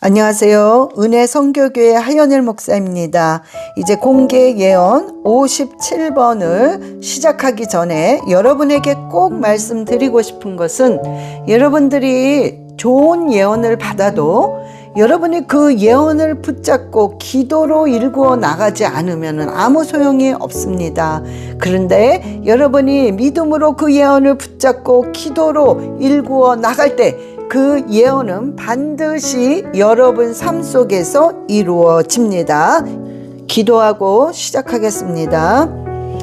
안녕하세요. 은혜 성교교회 하연일 목사입니다. 이제 공개 예언 57번을 시작하기 전에 여러분에게 꼭 말씀드리고 싶은 것은, 여러분들이 좋은 예언을 받아도 여러분이 그 예언을 붙잡고 기도로 일구어 나가지 않으면 아무 소용이 없습니다. 그런데 여러분이 믿음으로 그 예언을 붙잡고 기도로 일구어 나갈 때 그 예언은 반드시 여러분 삶 속에서 이루어집니다. 기도하고 시작하겠습니다.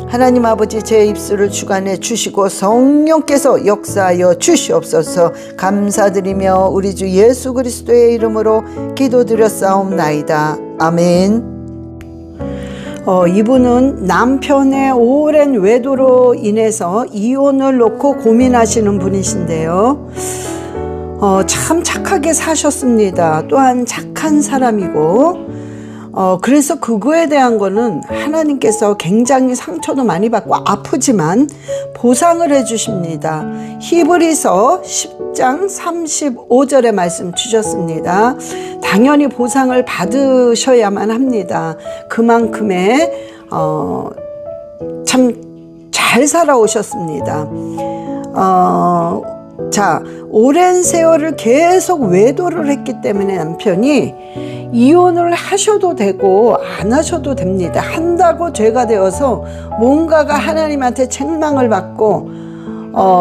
하나님 아버지, 제 입술을 주관해 주시고 성령께서 역사하여 주시옵소서. 감사드리며 우리 주 예수 그리스도의 이름으로 기도드렸사옵나이다. 아멘. 이분은 남편의 오랜 외도로 인해서 이혼을 놓고 고민하시는 분이신데요. 참 착하게 사셨습니다. 또한 착한 사람이고, 그래서 그거에 대한 거는 하나님께서 굉장히 상처도 많이 받고 아프지만 보상을 해주십니다. 히브리서 10장 35절의 말씀 주셨습니다. 당연히 보상을 받으셔야만 합니다. 그만큼의 참 잘 살아오셨습니다. 오랜 세월을 계속 외도를 했기 때문에 남편이 이혼을 하셔도 되고 안 하셔도 됩니다. 한다고 죄가 되어서 뭔가가 하나님한테 책망을 받고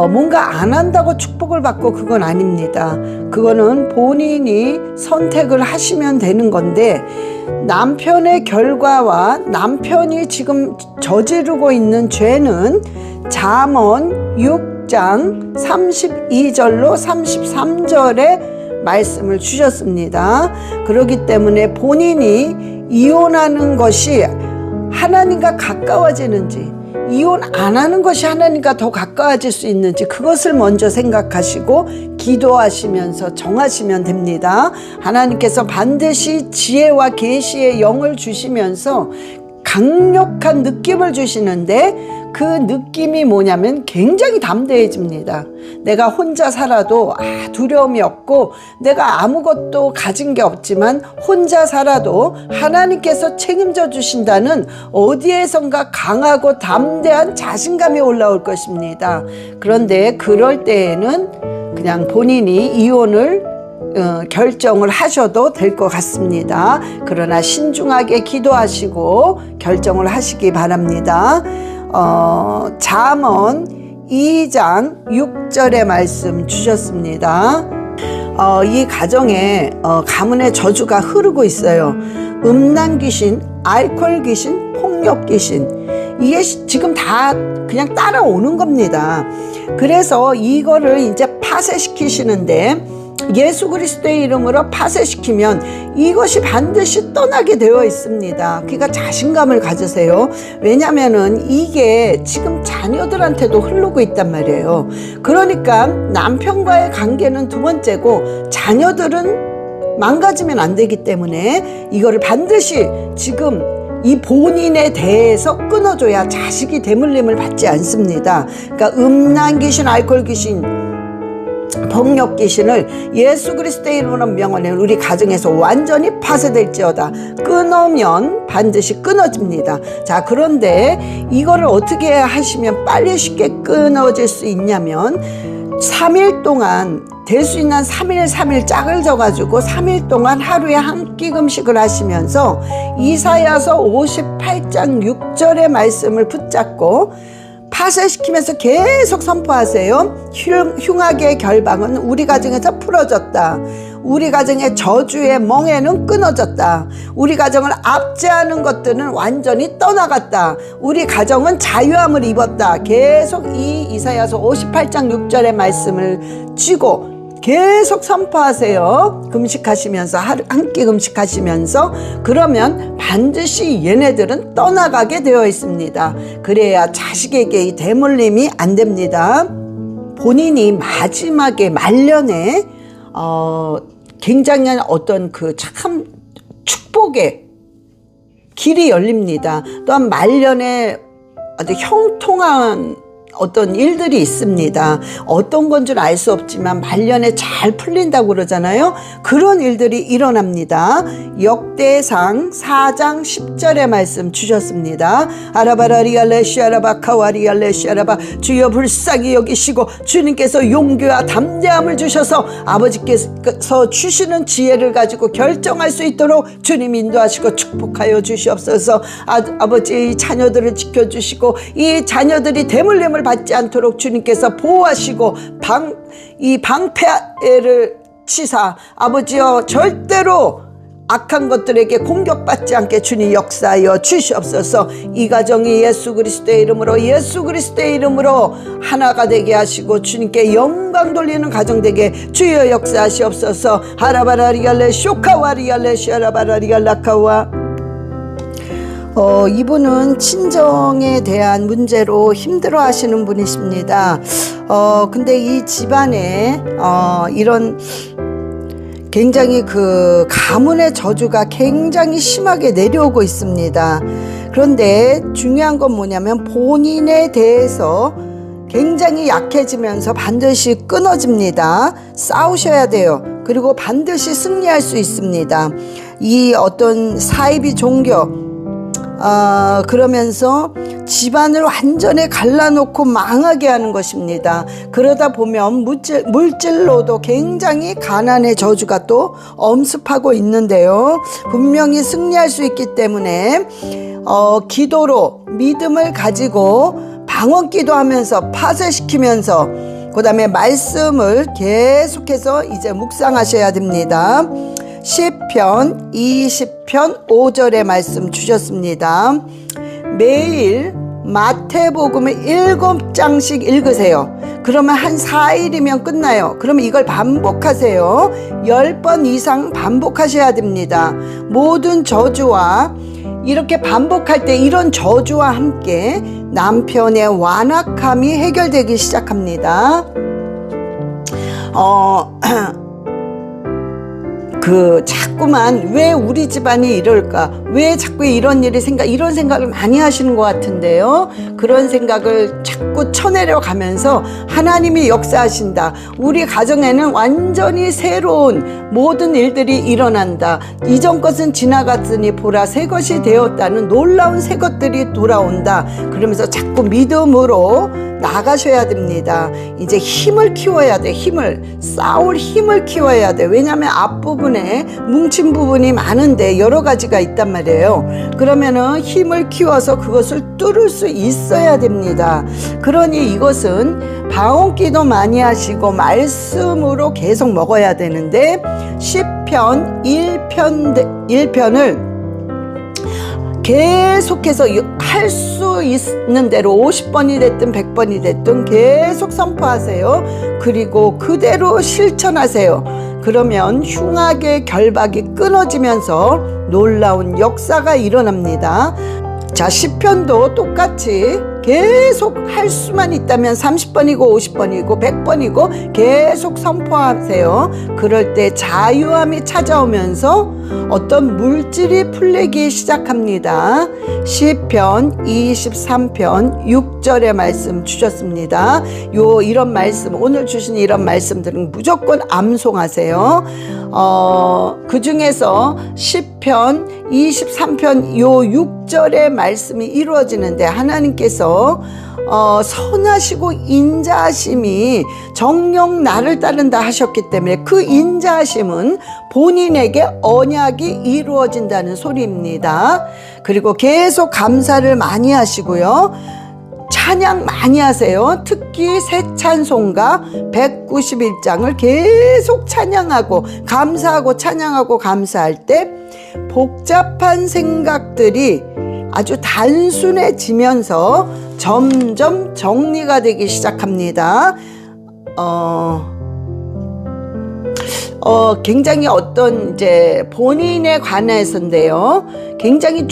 뭔가 안 한다고 축복을 받고 그건 아닙니다. 그거는 본인이 선택을 하시면 되는 건데, 남편의 결과와 남편이 지금 저지르고 있는 죄는 잠언 6장 32절로 33절에 말씀을 주셨습니다. 그렇기 때문에 본인이 이혼하는 것이 하나님과 가까워지는지, 이혼 안 하는 것이 하나님과 더 가까워질 수 있는지, 그것을 먼저 생각하시고 기도하시면서 정하시면 됩니다. 하나님께서 반드시 지혜와 계시의 영을 주시면서 강력한 느낌을 주시는데, 그 느낌이 뭐냐면 굉장히 담대해집니다. 내가 혼자 살아도 두려움이 없고, 내가 아무것도 가진 게 없지만 혼자 살아도 하나님께서 책임져 주신다는 어디에선가 강하고 담대한 자신감이 올라올 것입니다. 그런데 그럴 때에는 그냥 본인이 이혼을 결정을 하셔도 될 것 같습니다. 그러나 신중하게 기도하시고 결정을 하시기 바랍니다. 잠언 2장 6절의 말씀 주셨습니다. 이 가정에 가문의 저주가 흐르고 있어요. 음란 귀신, 알코올 귀신, 폭력 귀신, 이게 지금 다 그냥 따라오는 겁니다. 그래서 이거를 이제 파쇄시키시는데, 예수 그리스도의 이름으로 파쇄시키면 이것이 반드시 떠나게 되어 있습니다. 그러니까 자신감을 가지세요. 왜냐면은 이게 지금 자녀들한테도 흐르고 있단 말이에요. 그러니까 남편과의 관계는 두 번째고, 자녀들은 망가지면 안 되기 때문에 이거를 반드시 지금 이 본인에 대해서 끊어줘야 자식이 대물림을 받지 않습니다. 그러니까 음란 귀신, 알코올 귀신, 폭력 귀신을 예수 그리스도의 이름으로 명하는 우리 가정에서 완전히 파쇄될지어다. 끊으면 반드시 끊어집니다. 자, 그런데 이거를 어떻게 하시면 빨리 쉽게 끊어질 수 있냐면, 3일 동안 될 수 있는 3일 짝을 져가지고 3일 동안 하루에 한 끼 금식을 하시면서 이사야서 58장 6절의 말씀을 붙잡고 파쇄시키면서 계속 선포하세요. 흉악의 결방은 우리 가정에서 풀어졌다. 우리 가정의 저주의 멍에는 끊어졌다. 우리 가정을 압제하는 것들은 완전히 떠나갔다. 우리 가정은 자유함을 입었다. 계속 이 이사야서 58장 6절의 말씀을 쥐고 계속 선포하세요. 금식하시면서, 하루 한 끼 금식하시면서. 그러면 반드시 얘네들은 떠나가게 되어 있습니다. 그래야 자식에게 이 대물림이 안 됩니다. 본인이 마지막에 말년에 굉장한 어떤 그 참 축복의 길이 열립니다. 또한 말년에 아주 형통한 어떤 일들이 있습니다. 어떤 건 줄 알 수 없지만 말년에 잘 풀린다고 그러잖아요. 그런 일들이 일어납니다. 역대상 4장 10절의 말씀 주셨습니다. 아라바라리알레시아라바카와리알레시아라바 주여 불쌍히 여기시고 주님께서 용기와 담대함을 주셔서 아버지께서 주시는 지혜를 가지고 결정할 수 있도록 주님 인도하시고 축복하여 주시옵소서. 아버지 자녀들을 지켜주시고 이 자녀들이 대물림을 받지 않도록 주님께서 보호하시고 이 방패를 치사 아버지여 절대로 악한 것들에게 공격받지 않게 주님 역사하여 주시옵소서. 이 가정이 예수 그리스도의 이름으로 하나가 되게 하시고 주님께 영광 돌리는 가정 되게 주여 역사하시옵소서. 하라바라리알레 쇼카와리알레 시아라바라리알라카와 이분은 친정에 대한 문제로 힘들어 하시는 분이십니다. 근데 이 집안에 이런 굉장히 그 가문의 저주가 굉장히 심하게 내려오고 있습니다. 그런데 중요한 건 뭐냐면 본인에 대해서 굉장히 약해지면서 반드시 끊어집니다. 싸우셔야 돼요. 그리고 반드시 승리할 수 있습니다. 이 어떤 사이비 종교 그러면서 집안을 완전히 갈라놓고 망하게 하는 것입니다. 그러다 보면 물질로도 굉장히 가난의 저주가 또 엄습하고 있는데요. 분명히 승리할 수 있기 때문에 기도로 믿음을 가지고 방언 기도하면서 파쇄시키면서 그 다음에 말씀을 계속해서 이제 묵상하셔야 됩니다. 시편 20편 5절의 말씀 주셨습니다. 매일 마태복음을 7장씩 읽으세요. 그러면 한 4일이면 끝나요. 그러면 이걸 반복하세요. 10번 이상 반복하셔야 됩니다. 모든 저주와 이렇게 반복할 때 이런 저주와 함께 남편의 완악함이 해결되기 시작합니다. 자꾸만 왜 우리 집안이 이럴까? 왜 자꾸 이런 생각을 많이 하시는 것 같은데요. 그런 생각을 자꾸 쳐내려 가면서 하나님이 역사하신다. 우리 가정에는 완전히 새로운 모든 일들이 일어난다. 이전 것은 지나갔으니 보라 새 것이 되었다는 놀라운 새 것들이 돌아온다. 그러면서 자꾸 믿음으로 나가셔야 됩니다. 이제 힘을 키워야 돼. 싸울 힘을 키워야 돼. 왜냐하면 앞부분에 뭉친 부분이 많은데 여러 가지가 있단 말이에요. 그러면은 힘을 키워서 그것을 뚫을 수 있어야 됩니다. 그러니 이것은 방언기도 많이 하시고 말씀으로 계속 먹어야 되는데 시편 1편을 계속해서 할 수 있는 대로 50번이 됐든 100번이 됐든 계속 선포하세요. 그리고 그대로 실천하세요. 그러면 흉악의 결박이 끊어지면서 놀라운 역사가 일어납니다. 자, 시편도 똑같이 계속 할 수만 있다면 30번이고 50번이고 100번이고 계속 선포하세요. 그럴 때 자유함이 찾아오면서 어떤 물질이 풀리기 시작합니다. 시편 23편 6절의 말씀 주셨습니다. 이런 말씀, 오늘 주신 이런 말씀들은 무조건 암송하세요. 그 중에서 시편 23편 6절의 말씀이 이루어지는데 하나님께서 선하시고 인자하심이 정녕 나를 따른다 하셨기 때문에 그 인자하심은 본인에게 언약이 이루어진다는 소리입니다. 그리고 계속 감사를 많이 하시고요. 찬양 많이 하세요. 특히 새 찬송가 191장을 계속 찬양하고 감사하고 찬양하고 감사할 때 복잡한 생각들이 아주 단순해지면서 점점 정리가 되기 시작합니다. 굉장히 어떤 이제 본인에 관해서인데요. 굉장히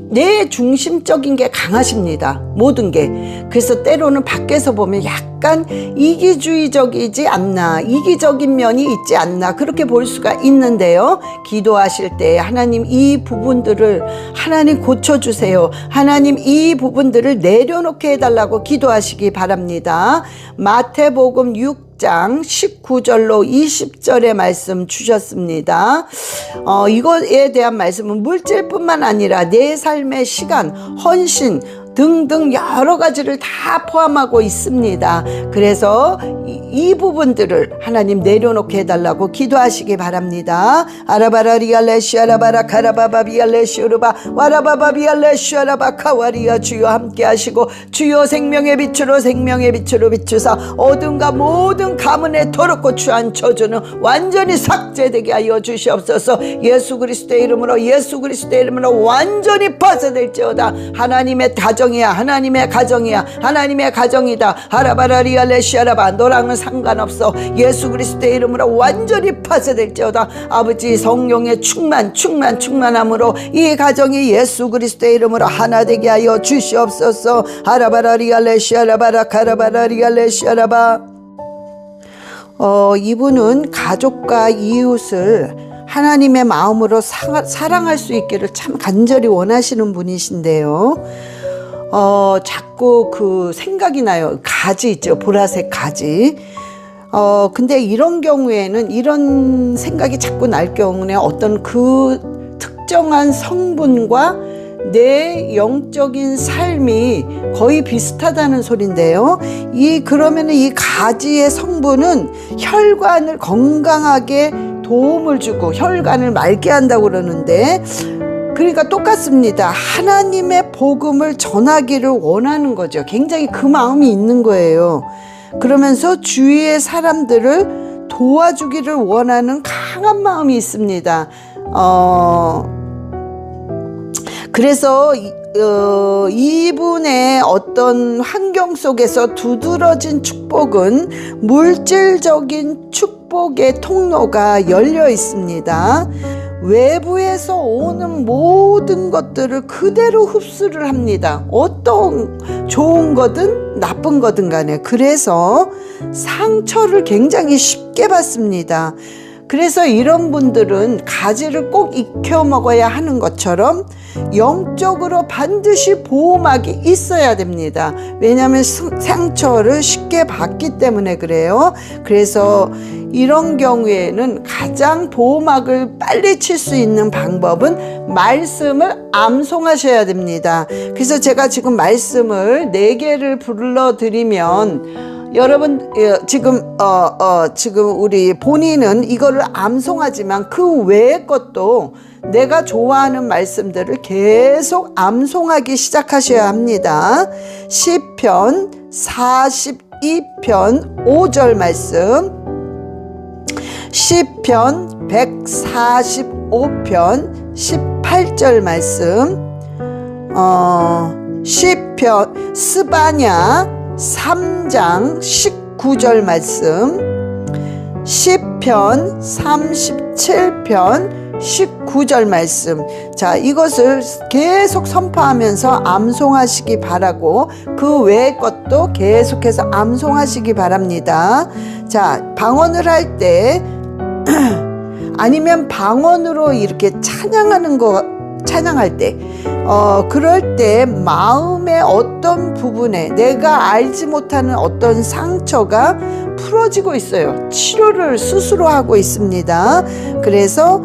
내 중심적인 게 강하십니다. 모든 게. 그래서 때로는 밖에서 보면 약간 이기주의적이지 않나, 이기적인 면이 있지 않나, 그렇게 볼 수가 있는데요. 기도하실 때 하나님 이 부분들을 하나님 고쳐주세요. 하나님 이 부분들을 내려놓게 해달라고 기도하시기 바랍니다. 마태복음 6장 19절로 20절의 말씀 주셨습니다. 이거에 대한 말씀은 물질뿐만 아니라 내 삶의 시간, 헌신 등등 여러 가지를 다 포함하고 있습니다. 그래서 이 부분들을 하나님 내려놓게 해달라고 기도하시기 바랍니다. 아라바라 리알레시 아라바라 카라바바 비알레시 오르바 와라바바 비알레시 아라바 카와리아 주여 함께 하시고 주여 생명의 빛으로 비추사 어둠과 모든 가문의 더럽고 추한 저주는 완전히 삭제되게 하여 주시옵소서. 예수 그리스도의 이름으로 완전히 파쇄될지어다. 하나님의 가정이다. 하라바라리알레시아라바 너랑은 상관없어. 예수 그리스도의 이름으로 완전히 파쇄될지어다. 아버지 성령의 충만함으로 이 가정이 예수 그리스도의 이름으로 하나 되게 하여 주시옵소서. 하라바라리알레시아라바라 카라바라리알레시아라바. 이분은 가족과 이웃을 하나님의 마음으로 사랑할 수 있기를 참 간절히 원하시는 분이신데요. 자꾸 그 생각이 나요. 가지 있죠. 보라색 가지. 근데 이런 경우에는 이런 생각이 자꾸 날 경우에 어떤 그 특정한 성분과 내 영적인 삶이 거의 비슷하다는 소린데요. 그러면 이 가지의 성분은 혈관을 건강하게 도움을 주고 혈관을 맑게 한다고 그러는데, 그러니까 똑같습니다. 하나님의 복음을 전하기를 원하는 거죠. 굉장히 그 마음이 있는 거예요. 그러면서 주위의 사람들을 도와주기를 원하는 강한 마음이 있습니다. 그래서 이분의 어떤 환경 속에서 두드러진 축복은 물질적인 축복의 통로가 열려 있습니다. 외부에서 오는 모든 것들을 그대로 흡수를 합니다. 어떤 좋은 거든 나쁜 거든 간에. 그래서 상처를 굉장히 쉽게 받습니다. 그래서 이런 분들은 가지를 꼭 익혀 먹어야 하는 것처럼 영적으로 반드시 보호막이 있어야 됩니다. 왜냐하면 상처를 쉽게 받기 때문에 그래요. 그래서 이런 경우에는 가장 보호막을 빨리 칠 수 있는 방법은 말씀을 암송하셔야 됩니다. 그래서 제가 지금 말씀을 4개를 불러드리면 여러분 지금 우리 본인은 이거를 암송하지만 그 외의 것도 내가 좋아하는 말씀들을 계속 암송하기 시작하셔야 합니다. 시편 42편 5절 말씀, 시편 145편 18절 말씀, 시편 스바냐 3장 19절 말씀, 시편 37편 19절 말씀. 자, 이것을 계속 선포하면서 암송하시기 바라고 그 외의 것도 계속해서 암송하시기 바랍니다. 자, 방언을 할 때 아니면 방언으로 이렇게 찬양할 때 그럴 때 마음의 어떤 부분에 내가 알지 못하는 어떤 상처가 풀어지고 있어요. 치료를 스스로 하고 있습니다. 그래서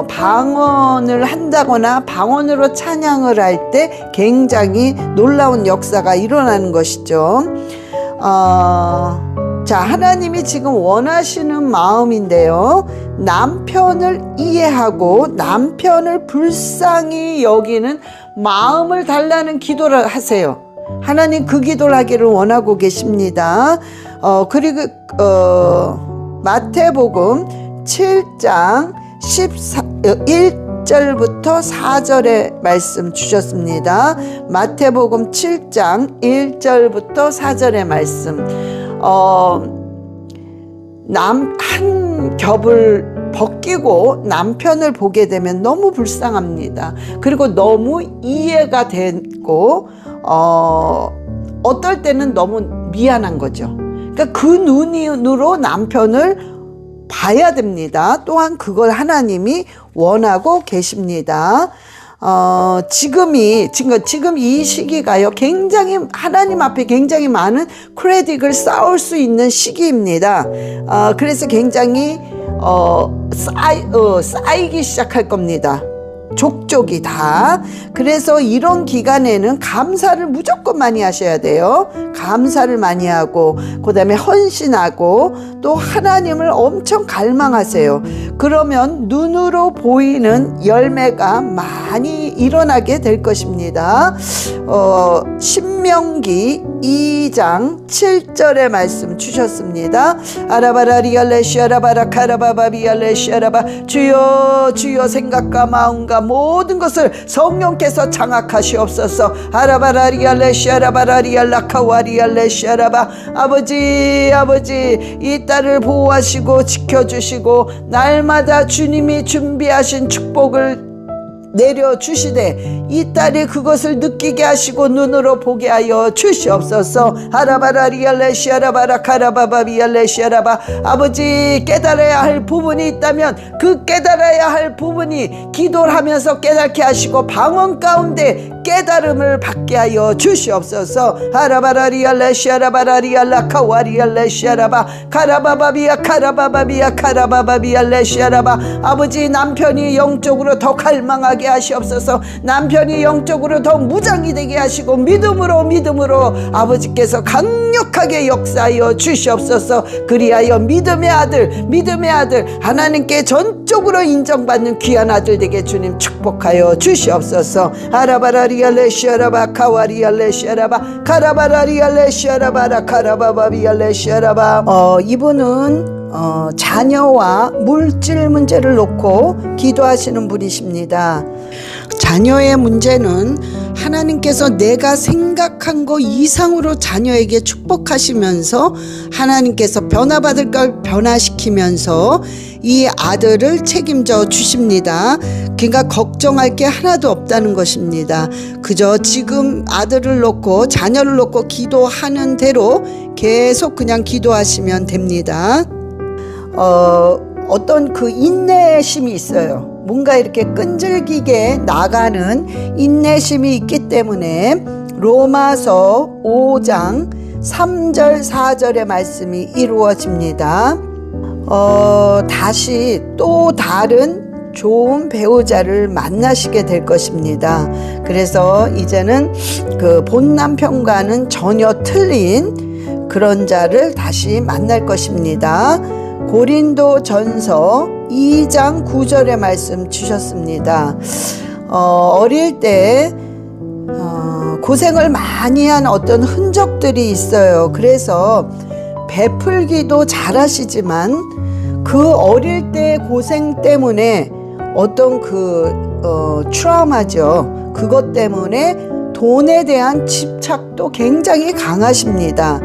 방언을 한다거나 방언으로 찬양을 할 때 굉장히 놀라운 역사가 일어나는 것이죠. 자, 하나님이 지금 원하시는 마음인데요. 남편을 이해하고 남편을 불쌍히 여기는 마음을 달라는 기도를 하세요. 하나님 그 기도를 하기를 원하고 계십니다. 그리고 마태복음 7장 1절부터 4절의 말씀 주셨습니다. 마태복음 7장 1절부터 4절의 말씀. 한 겹을 벗기고 남편을 보게 되면 너무 불쌍합니다. 그리고 너무 이해가 되고 어떨 때는 너무 미안한 거죠. 그러니까 그 눈으로 남편을 봐야 됩니다. 또한 그걸 하나님이 원하고 계십니다. 지금 이 시기가요, 굉장히, 하나님 앞에 굉장히 많은 크레딧을 쌓을 수 있는 시기입니다. 그래서 굉장히, 쌓이기 시작할 겁니다. 족족이 다. 그래서 이런 기간에는 감사를 무조건 많이 하셔야 돼요. 감사를 많이 하고, 그 다음에 헌신하고, 또 하나님을 엄청 갈망하세요. 그러면 눈으로 보이는 열매가 많이 일어나게 될 것입니다. 신명기 2장 7절의 말씀 주셨습니다. 아라바라리알레시아라바라 카라바바비알레시아라바 주여 주여 생각과 마음과 모든 것을 성령께서 장악하시옵소서. 아라바라리알레시아라바라리알라카와리알레시아라바 아버지 이 딸을 보호하시고 지켜주시고 날마다 주님이 준비하신 축복을 내려주시되 이 딸이 그것을 느끼게 하시고 눈으로 보게 하여 주시옵소서. 하라바라리알레시아라바라 카라바바비알레시아라바 아버지 깨달아야 할 부분이 있다면 그 깨달아야 할 부분이 기도를 하면서 깨닫게 하시고 방언 가운데 깨달음을 받게 하여 주시옵소서. 하라바라리알레시아라바라리알라카와리알레시아라바 카라바바비야 카라바바비야 카라바바비알레시아라바 아버지 남편이 영적으로 더 갈망하게 하시옵소서. 남편이 영적으로 더 무장이 되게 하시고 믿음으로 아버지께서 강력하게 역사하여 주시옵소서. 그리하여 믿음의 아들 하나님께 전적으로 인정받는 귀한 아들 되게 주님 축복하여 주시옵소서. 아라바라리알레시아라바 카와리알레시아라바 카라바라리알레시아라바라 카라바바비알레시아라바 이분은 자녀와 물질 문제를 놓고 기도하시는 분이십니다. 자녀의 문제는 하나님께서 내가 생각한 것 이상으로 자녀에게 축복하시면서 하나님께서 변화받을 걸 변화시키면서 이 아들을 책임져 주십니다. 그러니까 걱정할 게 하나도 없다는 것입니다. 그저 지금 아들을 놓고 자녀를 놓고 기도하는 대로 계속 그냥 기도하시면 됩니다. 어떤 그 인내심이 있어요. 뭔가 이렇게 끈질기게 나가는 인내심이 있기 때문에 로마서 5장 3절 4절의 말씀이 이루어집니다. 다시 또 다른 좋은 배우자를 만나시게 될 것입니다. 그래서 이제는 그 본 남편과는 전혀 틀린 그런 자를 다시 만날 것입니다. 고린도 전서 2장 9절의 말씀 주셨습니다. 어릴 때 고생을 많이 한 어떤 흔적들이 있어요. 그래서 베풀기도 잘하시지만 그 어릴 때 고생 때문에 어떤 트라우마죠. 그것 때문에 돈에 대한 집착도 굉장히 강하십니다.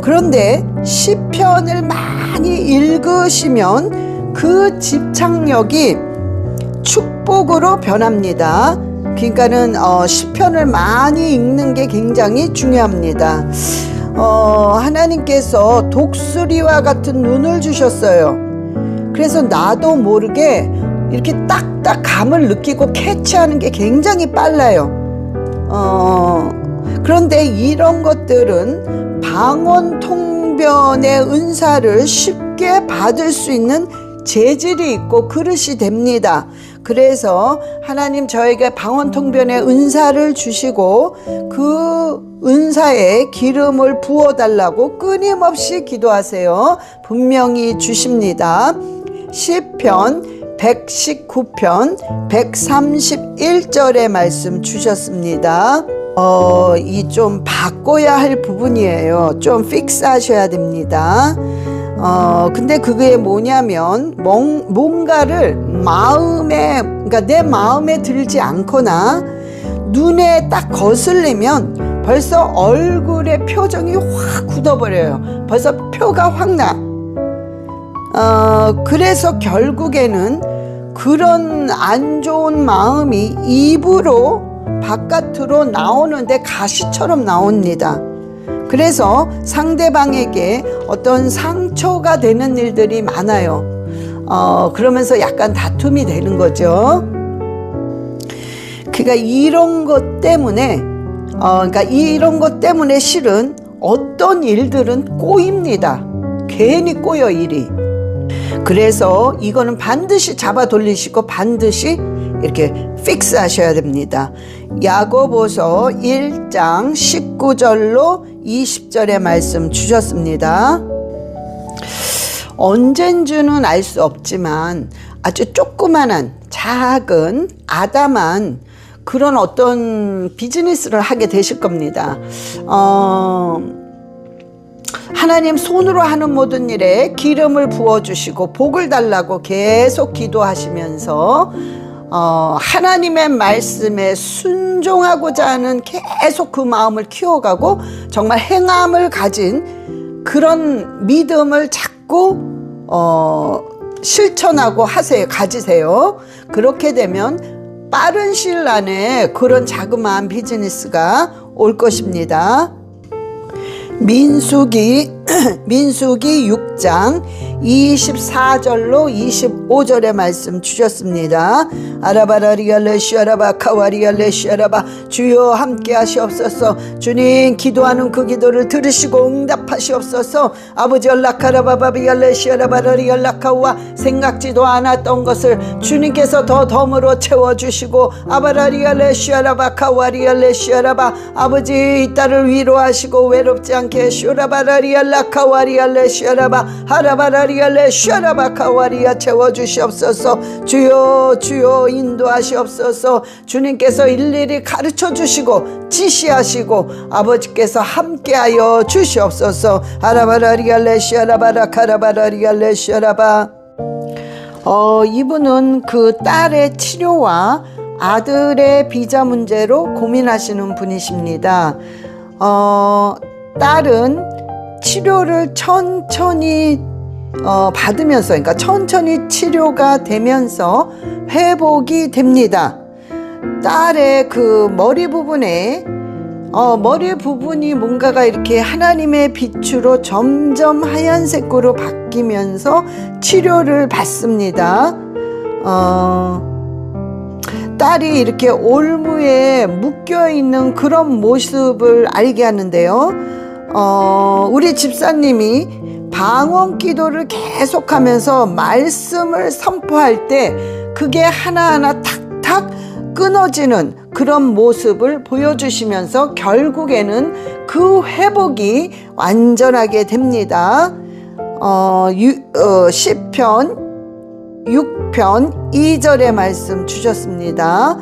그런데 시편을 많이 읽으시면 그 집착력이 축복으로 변합니다. 그러니까는 시편을 많이 읽는 게 굉장히 중요합니다. 하나님께서 독수리와 같은 눈을 주셨어요. 그래서 나도 모르게 이렇게 딱딱 감을 느끼고 캐치하는 게 굉장히 빨라요. 그런데 이런 것들은 방언 통변의 은사를 쉽게 받을 수 있는 재질이 있고 그릇이 됩니다. 그래서 하나님 저에게 방언 통변의 은사를 주시고 그 은사에 기름을 부어달라고 끊임없이 기도하세요. 분명히 주십니다. 시편 119편 131절의 말씀 주셨습니다. 이 좀 바꿔야 할 부분이에요. 좀 픽스 하셔야 됩니다. 근데 그게 뭐냐면 뭔가를 그러니까 내 마음에 들지 않거나 눈에 딱 거슬리면 벌써 얼굴의 표정이 확 굳어버려요. 벌써 표가 확 나. 그래서 결국에는 그런 안 좋은 마음이 입으로 바깥으로 나오는데 가시처럼 나옵니다. 그래서 상대방에게 어떤 상처가 되는 일들이 많아요. 그러면서 약간 다툼이 되는 거죠. 그러니까 이런 것 때문에 실은 어떤 일들은 꼬입니다. 괜히 꼬여 일이. 그래서 이거는 반드시 잡아 돌리시고 반드시 이렇게 픽스 하셔야 됩니다. 야고보서 1장 19절로 20절의 말씀 주셨습니다. 언젠지는 알 수 없지만 아주 조그만한 작은 아담한 그런 어떤 비즈니스를 하게 되실 겁니다. 하나님 손으로 하는 모든 일에 기름을 부어주시고 복을 달라고 계속 기도하시면서 하나님의 말씀에 순종하고자 하는 계속 그 마음을 키워가고 정말 행함을 가진 그런 믿음을 자꾸 실천하고 가지세요. 그렇게 되면 빠른 시일 안에 그런 자그마한 비즈니스가 올 것입니다. 민수기 6장 24절로 25절의 말씀 주셨습니다. 아라바라리알레시아라바 카와리알레시아라바 주여 함께 하시옵소서. 주님 기도하는 그 기도를 들으시고 응답하시옵소서. 아버지 알라카라바바비알레시아라바라리알라카와 생각지도 않았던 것을 주님께서 더 덤으로 채워주시고 아바라리알레시아라바 카와리알레시아라바 아버지 이 딸을 위로하시고 외롭지 않게 슈라바라리알라카와리알레시아라바 하라바라리알레시아라바카와리아 채워주시옵소서. 주여 주여 인도하시옵소서. 주님께서 일일이 가르쳐주시고 지시하시고 아버지께서 함께하여 주시옵소서. 하라바라리알레시아라바라카라바라리알레시아라바 이분은 그 딸의 치료와 아들의 비자 문제로 고민하시는 분이십니다. 딸은 치료를 천천히 받으면서, 그러니까 천천히 치료가 되면서 회복이 됩니다. 딸의 그 머리 부분이 뭔가가 이렇게 하나님의 빛으로 점점 하얀색으로 바뀌면서 치료를 받습니다. 딸이 이렇게 올무에 묶여있는 그런 모습을 알게 하는데요. 우리 집사님이 방언 기도를 계속하면서 말씀을 선포할 때 그게 하나하나 탁탁 끊어지는 그런 모습을 보여주시면서 결국에는 그 회복이 완전하게 됩니다. 시편 6편 2절의 말씀 주셨습니다.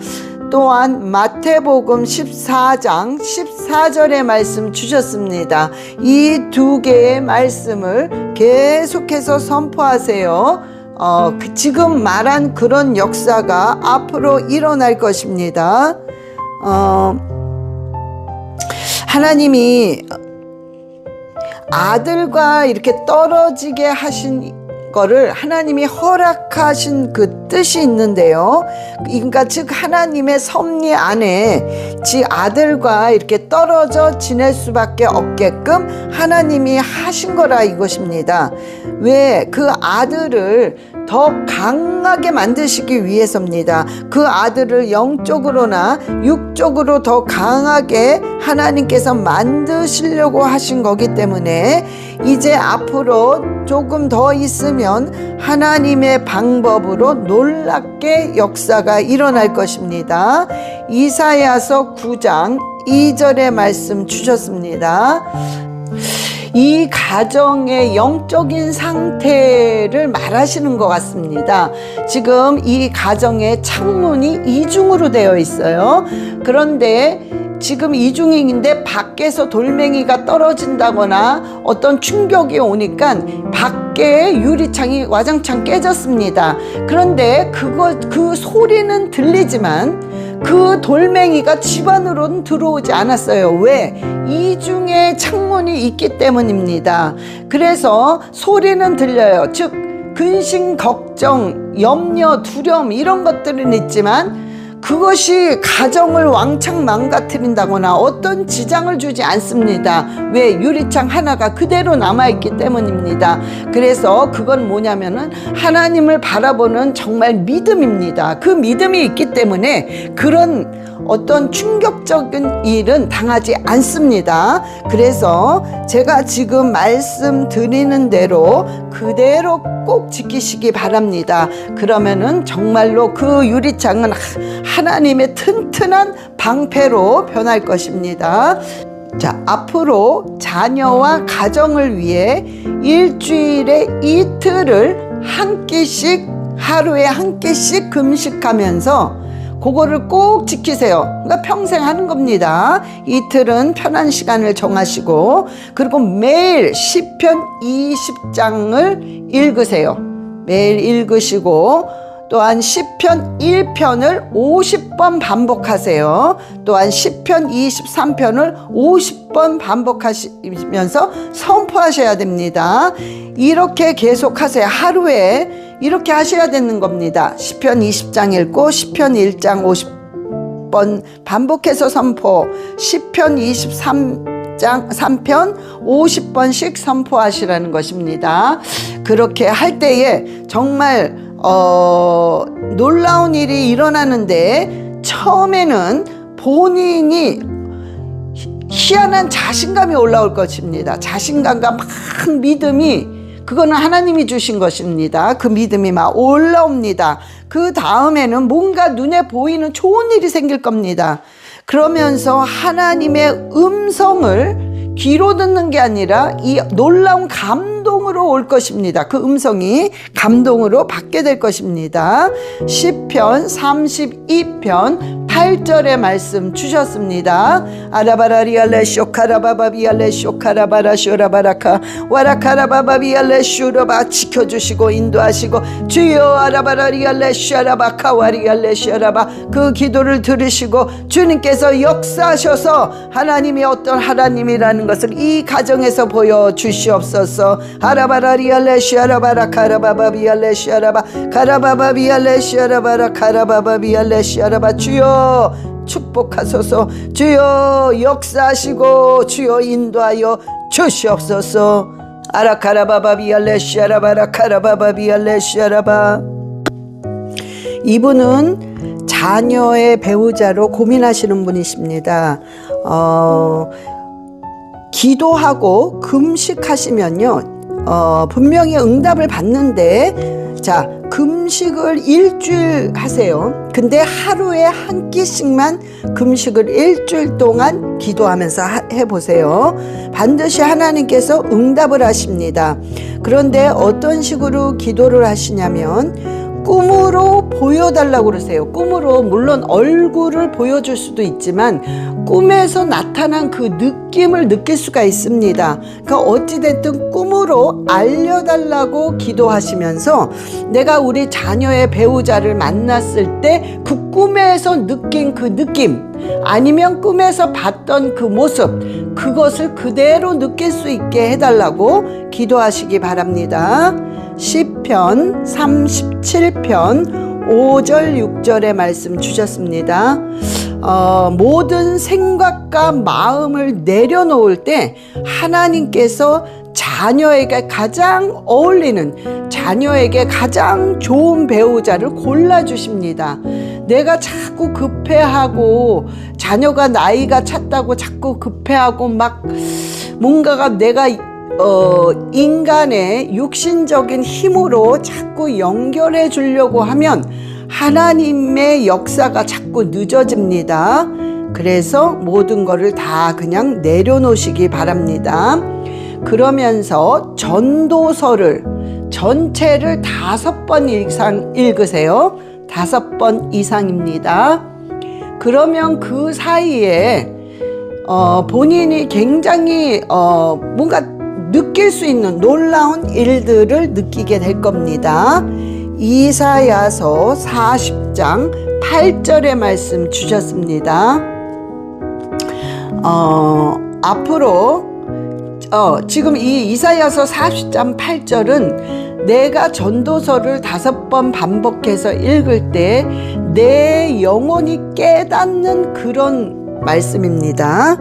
또한 마태복음 14장 14절의 말씀 주셨습니다. 이 두 개의 말씀을 계속해서 선포하세요. 지금 말한 그런 역사가 앞으로 일어날 것입니다. 하나님이 아들과 이렇게 떨어지게 하신 거를 하나님이 허락하신 그 뜻이 있는데요. 그러니까 즉 하나님의 섭리 안에 지 아들과 이렇게 떨어져 지낼 수밖에 없게끔 하나님이 하신 거라 이것입니다. 왜? 그 아들을 더 강하게 만드시기 위해서입니다. 그 아들을 영적으로나 육적으로 더 강하게 하나님께서 만드시려고 하신 거기 때문에 이제 앞으로 조금 더 있으면 하나님의 방법으로 놀랍게 역사가 일어날 것입니다. 이사야서 9장 2절의 말씀 주셨습니다. 이 가정의 영적인 상태를 말하시는 것 같습니다. 지금 이 가정의 창문이 이중으로 되어 있어요. 그런데 지금 이중인데 밖에서 돌멩이가 떨어진다거나 어떤 충격이 오니까 밖에 유리창이 와장창 깨졌습니다. 그런데 그 소리는 들리지만 그 돌멩이가 집 안으로는 들어오지 않았어요. 왜? 이중에 창문이 있기 때문입니다. 그래서 소리는 들려요. 즉 근심, 걱정, 염려, 두려움 이런 것들은 있지만 그것이 가정을 왕창 망가뜨린다거나 어떤 지장을 주지 않습니다. 왜? 유리창 하나가 그대로 남아있기 때문입니다. 그래서 그건 뭐냐면은 하나님을 바라보는 정말 믿음입니다. 그 믿음이 있기 때문에 그런 어떤 충격적인 일은 당하지 않습니다. 그래서 제가 지금 말씀드리는 대로 그대로 꼭 지키시기 바랍니다. 그러면은 정말로 그 유리창은 하나님의 튼튼한 방패로 변할 것입니다. 자, 앞으로 자녀와 가정을 위해 일주일에 이틀을 한 끼씩, 하루에 한 끼씩 금식하면서 그거를 꼭 지키세요. 그러니까 평생 하는 겁니다. 이틀은 편한 시간을 정하시고, 그리고 매일 시편 20장을 읽으세요. 매일 읽으시고, 또한 시편 1편을 50번 반복하세요. 또한 시편 23편을 50번 반복하시면서 선포하셔야 됩니다. 이렇게 계속하세요. 하루에 이렇게 하셔야 되는 겁니다. 시편 20장 읽고 시편 1장 50번 반복해서 선포, 시편 3편 50번씩 선포하시라는 것입니다. 그렇게 할 때에 정말 놀라운 일이 일어나는데, 처음에는 본인이 희한한 자신감이 올라올 것입니다. 자신감과 막 믿음이, 그거는 하나님이 주신 것입니다. 그 믿음이 막 올라옵니다. 그 다음에는 뭔가 눈에 보이는 좋은 일이 생길 겁니다. 그러면서 하나님의 음성을 귀로 듣는 게 아니라 이 놀라운 감동으로 올 것입니다. 그 음성이 감동으로 받게 될 것입니다. 시편 32편 8절의 말씀 주셨습니다. 아라바라리알레 쇼카라바바비알레 쇼카라바라 쇼라바라카 와라카라바바비알레 쇼라바, 지켜주시고 인도하시고 주여 아라바라리알레 쇼라바카 와리알레 쇼라바, 그 기도를 들으시고 주님께서 역사하셔서 하나님이 어떤 하나님이라는 것을 이 가정에서 보여주시옵소서. 아라바라리알레 쇼라바라 카라바바비알레 쇼라바 카라바바비알레 쇼라바라 카라바바비알레 쇼라바, 주여 축복하소서. 주여 역사하시고 주여 인도하여 주시옵소서. 아라카라바바비알레 쇼라바라 카라바바비알레 쇼라바. 이분은 자녀의 배우자로 고민하시는 분이십니다. 기도하고 금식하시면요, 분명히 응답을 받는데, 자, 금식을 일주일 하세요. 근데 하루에 한 끼씩만 금식을 일주일 동안 기도하면서 해보세요. 반드시 하나님께서 응답을 하십니다. 그런데 어떤 식으로 기도를 하시냐면, 꿈으로 보여달라고 그러세요. 꿈으로, 물론 얼굴을 보여줄 수도 있지만 꿈에서 나타난 그 느낌을 느낄 수가 있습니다. 그러니까 어찌됐든 꿈으로 알려달라고 기도하시면서 내가 우리 자녀의 배우자를 만났을 때 그 꿈에서 느낀 그 느낌, 아니면 꿈에서 봤던 그 모습, 그것을 그대로 느낄 수 있게 해달라고 기도하시기 바랍니다. 시편 37편 5절 6절의 말씀 주셨습니다. 모든 생각과 마음을 내려놓을 때 하나님께서 자녀에게 가장 어울리는, 자녀에게 가장 좋은 배우자를 골라주십니다. 내가 자꾸 급해하고, 자녀가 나이가 찼다고 자꾸 급해하고 막 뭔가가 내가 인간의 육신적인 힘으로 자꾸 연결해 주려고 하면 하나님의 역사가 자꾸 늦어집니다. 그래서 모든 것을 다 그냥 내려놓으시기 바랍니다. 그러면서 전도서를 전체를 5번 이상 읽으세요. 5번 이상입니다. 그러면 그 사이에 본인이 굉장히 뭔가 느낄 수 있는 놀라운 일들을 느끼게 될 겁니다. 이사야서 40장 8절의 말씀 주셨습니다. 앞으로 지금 이 이사야서 40장 8절은 내가 전도서를 5번 반복해서 읽을 때 내 영혼이 깨닫는 그런 말씀입니다.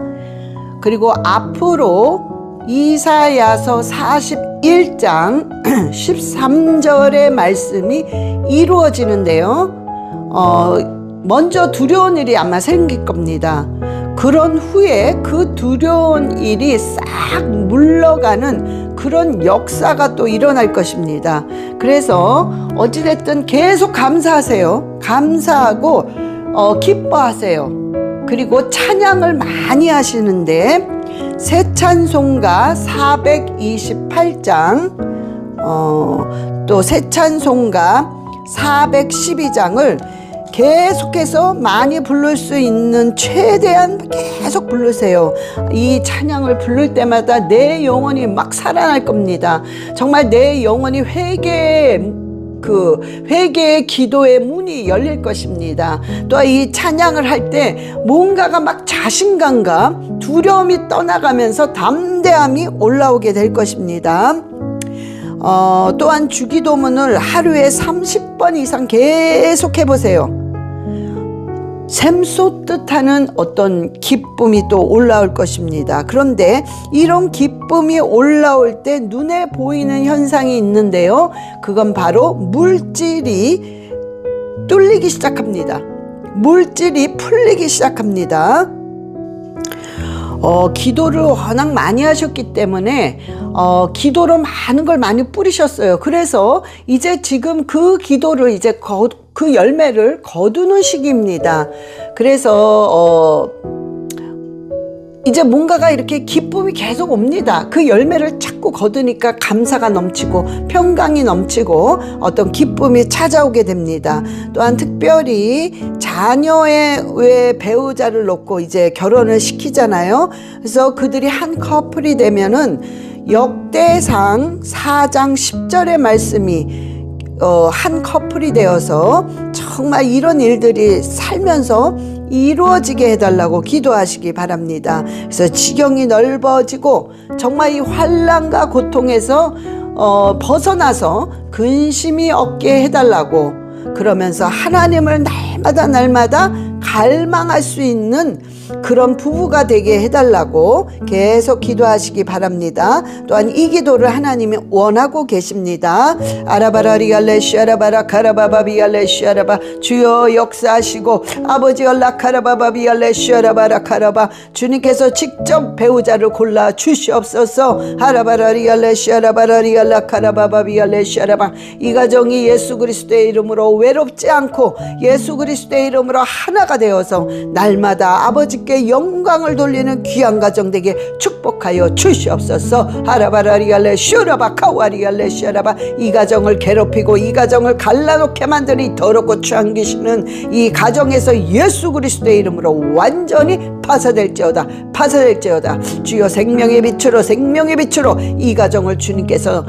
그리고 앞으로 이사야서 41장 13절의 말씀이 이루어지는데요. 먼저 두려운 일이 아마 생길 겁니다. 그런 후에 그 두려운 일이 싹 물러가는 그런 역사가 또 일어날 것입니다. 그래서 어찌됐든 계속 감사하세요. 감사하고 기뻐하세요. 그리고 찬양을 많이 하시는데 새 찬송가 428장 또 새 찬송가 412장을 계속해서 많이 부를 수 있는 최대한 계속 부르세요. 이 찬양을 부를 때마다 내 영혼이 막 살아날 겁니다. 정말 내 영혼이 회개의 기도의 문이 열릴 것입니다. 또 이 찬양을 할 때 뭔가가 막 자신감과 두려움이 떠나가면서 담대함이 올라오게 될 것입니다. 또한 주기도문을 하루에 30번 이상 계속 해보세요. 샘솟듯 하는 어떤 기쁨이 또 올라올 것입니다. 그런데 이런 기쁨이 올라올 때 눈에 보이는 현상이 있는데요. 그건 바로 물질이 뚫리기 시작합니다. 물질이 풀리기 시작합니다. 기도를 워낙 많이 하셨기 때문에 기도로 많은 걸 많이 뿌리셨어요. 그래서 이제 지금 그 기도를 이제 그 열매를 거두는 시기입니다. 그래서 이제 뭔가가 이렇게 기쁨이 계속 옵니다. 그 열매를 자꾸 거두니까 감사가 넘치고 평강이 넘치고 어떤 기쁨이 찾아오게 됩니다. 또한 특별히 자녀의 배우자를 놓고 이제 결혼을 시키잖아요. 그래서 그들이 한 커플이 되면은 역대상 4장 10절의 말씀이 한 커플이 되어서 정말 이런 일들이 살면서 이루어지게 해달라고 기도하시기 바랍니다. 그래서 지경이 넓어지고 정말 이 환난과 고통에서 벗어나서 근심이 없게 해달라고, 그러면서 하나님을 날마다 갈망할 수 있는 그런 부부가 되게 해달라고 계속 기도하시기 바랍니다. 또한 이 기도를 하나님이 원하고 계십니다. 아라바라리알레 슈아라바라 카라바바비알레 슈아라바, 주여 역사하시고 아버지 얼라카라바바비알레 슈아라바라 카라바, 주님께서 직접 배우자를 골라 주시옵소서. 아라바라리알레 슈아라바라리알라 카라바바비알레 슈아라바, 이 가정이 예수 그리스도의 이름으로 외롭지 않고 예수 그리스도의 이름으로 하나가 되어서 날마다 아버지께 영광을 돌리는 귀한 가정 되게 축복하여 주시옵소서. 하라바라리알레 슈라바 카와리알레 슈라바, 이 가정을 괴롭히고 이 가정을 갈라놓게 만드니 더럽고 추한 귀신은 이 가정에서 예수 그리스도의 이름으로 완전히 파사될지어다. 주여 생명의 빛으로 이 가정을 주님께서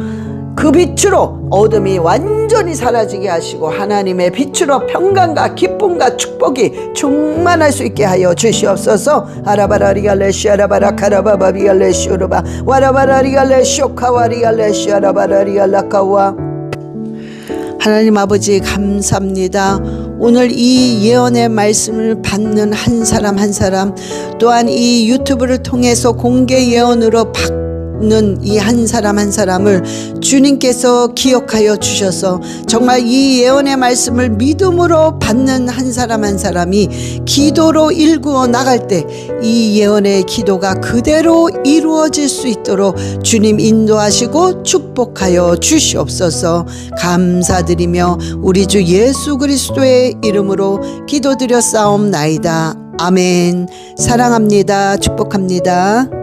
그 빛으로 어둠이 완전히 사라지게 하시고 하나님의 빛으로 평강과 기쁨과 축복이 충만할 수 있게 하여 주시옵소서. 아라바라리갈레 슈아라바라 카라바바비갈레 슈르바 와라바라리갈레 쇼카와리갈레 슈아라바라리갈라카와. 하나님 아버지 감사합니다. 오늘 이 예언의 말씀을 받는 한 사람 한 사람, 또한 이 유튜브를 통해서 공개 예언으로 받는 이 한 사람 한 사람을 주님께서 기억하여 주셔서 정말 이 예언의 말씀을 믿음으로 받는 한 사람 한 사람이 기도로 일구어 나갈 때 이 예언의 기도가 그대로 이루어질 수 있도록 주님 인도하시고 축복하여 주시옵소서. 감사드리며 우리 주 예수 그리스도의 이름으로 기도드렸사옵나이다. 아멘. 사랑합니다. 축복합니다.